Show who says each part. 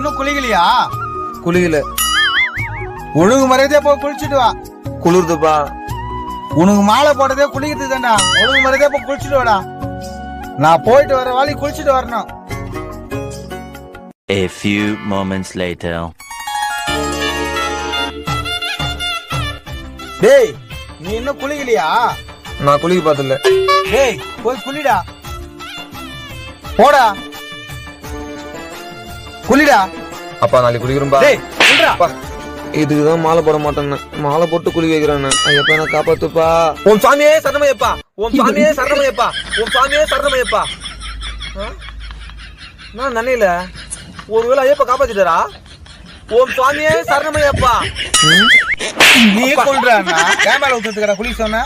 Speaker 1: இன்னும் குளிக்கலையா?
Speaker 2: குளிக்கல.
Speaker 1: ஒழுங்கு மரியாதையா போய் குளிச்சுட்டு வா.
Speaker 2: குளிர்துப்பா.
Speaker 1: உனக்கு மாலை போட்டதே குளிக்கிறது தான்டா. ஒழுங்கு மரியாதையா போய் குளிச்சுட்டு வாடா. நான் போயிட்டு வர வாலி குளிச்சுட்டு வரணும்.
Speaker 3: A few moments later.
Speaker 1: டேய், நீ இன்னும் குளிக்கலையா?
Speaker 2: நான் குளிக்க பார்த்தல.
Speaker 1: டேய், போய் குளிடா. போடா, குளிடா.
Speaker 2: அப்பா நாளைக்கு குளிக்கிறோம்பா.
Speaker 1: டேய், குளிடா.
Speaker 2: இதுக்குதான் மாலை போட மாட்டேன்னு மாலை போட்டு குளி வைக்கிறான்னு. ஐயப்பா நான் காப்பாத்துப்பா. ஓம் சாமியே சரணமையப்பா. ஓம் சாமியே சரணமையப்பா. ஓம் சாமியே சரணமையப்பா. நான் நினைல ஒருவேளை ஐயப்பா காப்பாத்திட்டாரா? ஓம் சுவாமியே சரணமையப்பா.
Speaker 1: நீ குளிடா. கேமரா ஊத்துறதுக்கடா குளிக்க சொன்ன.